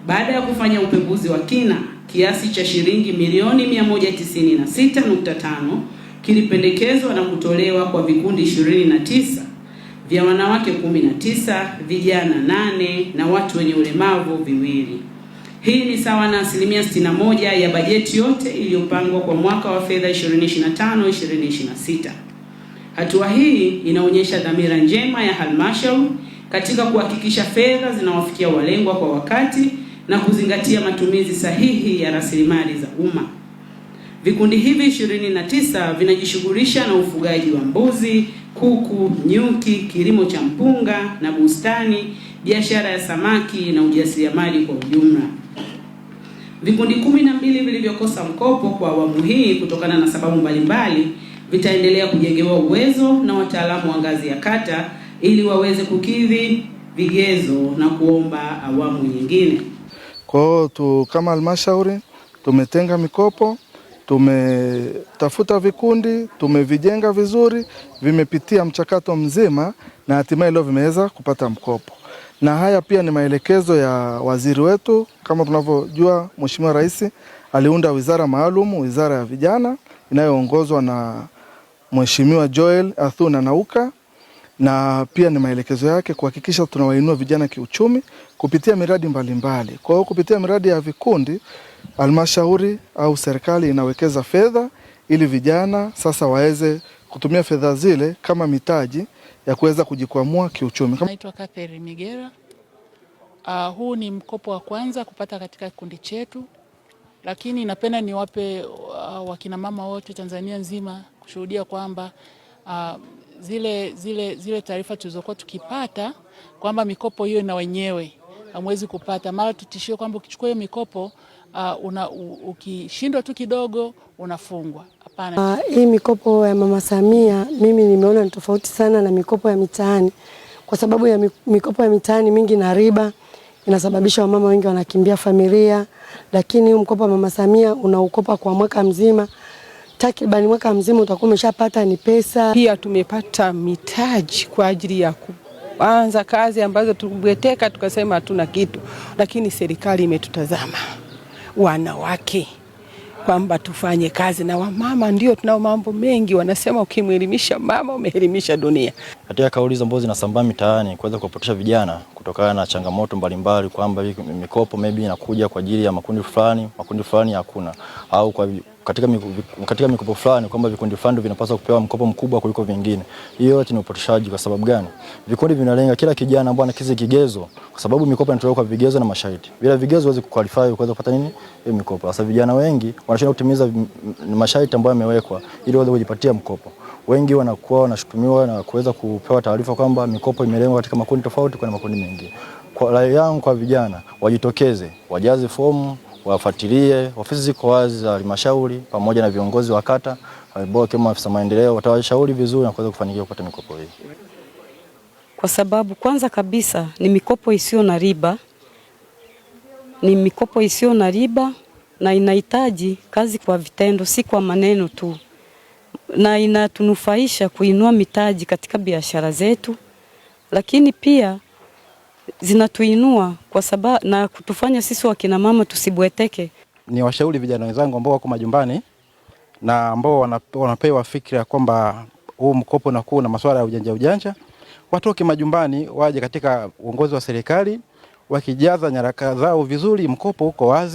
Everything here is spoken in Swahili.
Baada ya kufanya upembuzi wa kina, kiasi cha shilingi milioni 196.5 kilipendekezwa na kutolewa kwa vikundi 29 vya wanawake 19, vijana 8 na watu wenye ulemavu 2. Hii ni sawa na 61% ya bajeti yote iliyopangwa kwa mwaka wa fedha 2025-2026. Hatua hii inaonyesha dhamira njema ya halmashauri katika kuhakikisha fedha zinawafikia walengwa kwa wakati na kuzingatia matumizi sahihi ya rasilimali za umma. Vikundi hivi 29 vinajishughulisha na ufugaji wa mbuzi, kuku, nyuki, kilimo cha mpunga na bustani, biashara ya samaki na ujasiriamali kwa ujumla. Vikundi 12 vilivyokosa mkopo kwa awamu hii kutokana na sababu mbalimbali vitaendelea kujengewa uwezo na wataalamu wa ngazi ya kata ili waweze kukidhi vigezo na kuomba awamu nyingine. Kwa hiyo kama halmashauri tumetenga mikopo, tumetafuta vikundi, tumevijenga vizuri, vimepitia mchakato mzima na hatimaye leo vimeweza kupata mkopo. Na haya pia ni maelekezo ya waziri wetu. Kama tunavyojua, Mheshimiwa Rais aliunda wizara maalum, wizara ya vijana inayoongozwa na Mheshimiwa Joel Athuna Nauka, na pia ni maelekezo yake kuhakikisha tunawainua vijana kiuchumi kupitia miradi mbalimbali. Kwa hiyo kupitia miradi ya vikundi, halmashauri au serikali inawekeza fedha ili vijana sasa waweze kutumia fedha zile kama mitaji ya kuweza kujikwamua kiuchumi. Naitwa Catherine Migera. Huu ni mkopo wa kwanza kupata katika kikundi chetu, lakini napenda niwape wakina mama wote Tanzania nzima kushuhudia kwamba zile taarifa tulizokuwa tukipata kwamba mikopo hiyo na wenyewe hamwezi kupata, mara tutishio kwamba ukichukua hiyo mikopo ukishindwa tu kidogo unafungwa. Hapana. Hii mikopo ya Mama Samia mimi nimeona ni tofauti sana na mikopo ya mitaani, kwa sababu ya mikopo ya mitaani mingi na riba inasababisha wamama wengi wanakimbia familia, lakini huu mkopo wa Mama Samia unaukopa kwa mwaka mzima. Takriban mwaka mzima utakuwa umeshapata ni pesa. Pia tumepata mitaji kwa ajili ya kuanza kazi ambazo tumeteka tukasema hatuna kitu, lakini serikali imetutazama wanawake kwamba tufanye kazi, na wamama ndio tunao mambo mengi, wanasema ukimwelimisha mama umeelimisha dunia. Katika kauli ambazo zinasambaa mitaani kuweza kuwapotosha vijana kutokana na changamoto mbalimbali kwamba mikopo maybe inakuja kwa ajili ya makundi fulani hakuna, au katika mikopo fulani kwamba vikundi fulani vinapaswa kupewa mkopo mkubwa kuliko vingine. Hiyo yote ni upotoshaji. Kwa sababu gani? Vikundi vinalenga kila kijana ambaye anakidhi kigezo, kwa sababu mikopo inatolewa kwa vigezo na masharti. Bila vigezo huwezi kuqualify kuweza kupata nini hiyo mikopo. Sasa vijana wengi wanashindwa kutimiza masharti ambayo yamewekwa ili waweze kujipatia mkopo. Wengi wanakuwa wanashutumiwa na kuweza kupewa taarifa kwamba mikopo imelengwa katika makundi tofauti kwa makundi mengine. Kwa rai yangu kwa vijana, wajitokeze, wajaze fomu, wafuatilie, ofisi ziko wazi za halmashauri pamoja na viongozi wa kata, kama afisa maendeleo watawashauri vizuri na kuweza kufanikiwa kupata mikopo hii. Kwa sababu kwanza kabisa ni mikopo isiyo na riba. Ni mikopo isiyo na riba na inahitaji kazi kwa vitendo, si kwa maneno tu. Na inatunufaisha kuinua mitaji katika biashara zetu, lakini pia zinatuinua kwa sababu na kutufanya sisi wakina mama tusibweteke. Ni washauri vijana wenzangu ambao wako majumbani na ambao wanapewa fikra kwamba huu mkopo unakuwa na masuala ya ujanja, watoke majumbani waje katika uongozi wa serikali, wakijaza nyaraka zao vizuri, mkopo uko wazi.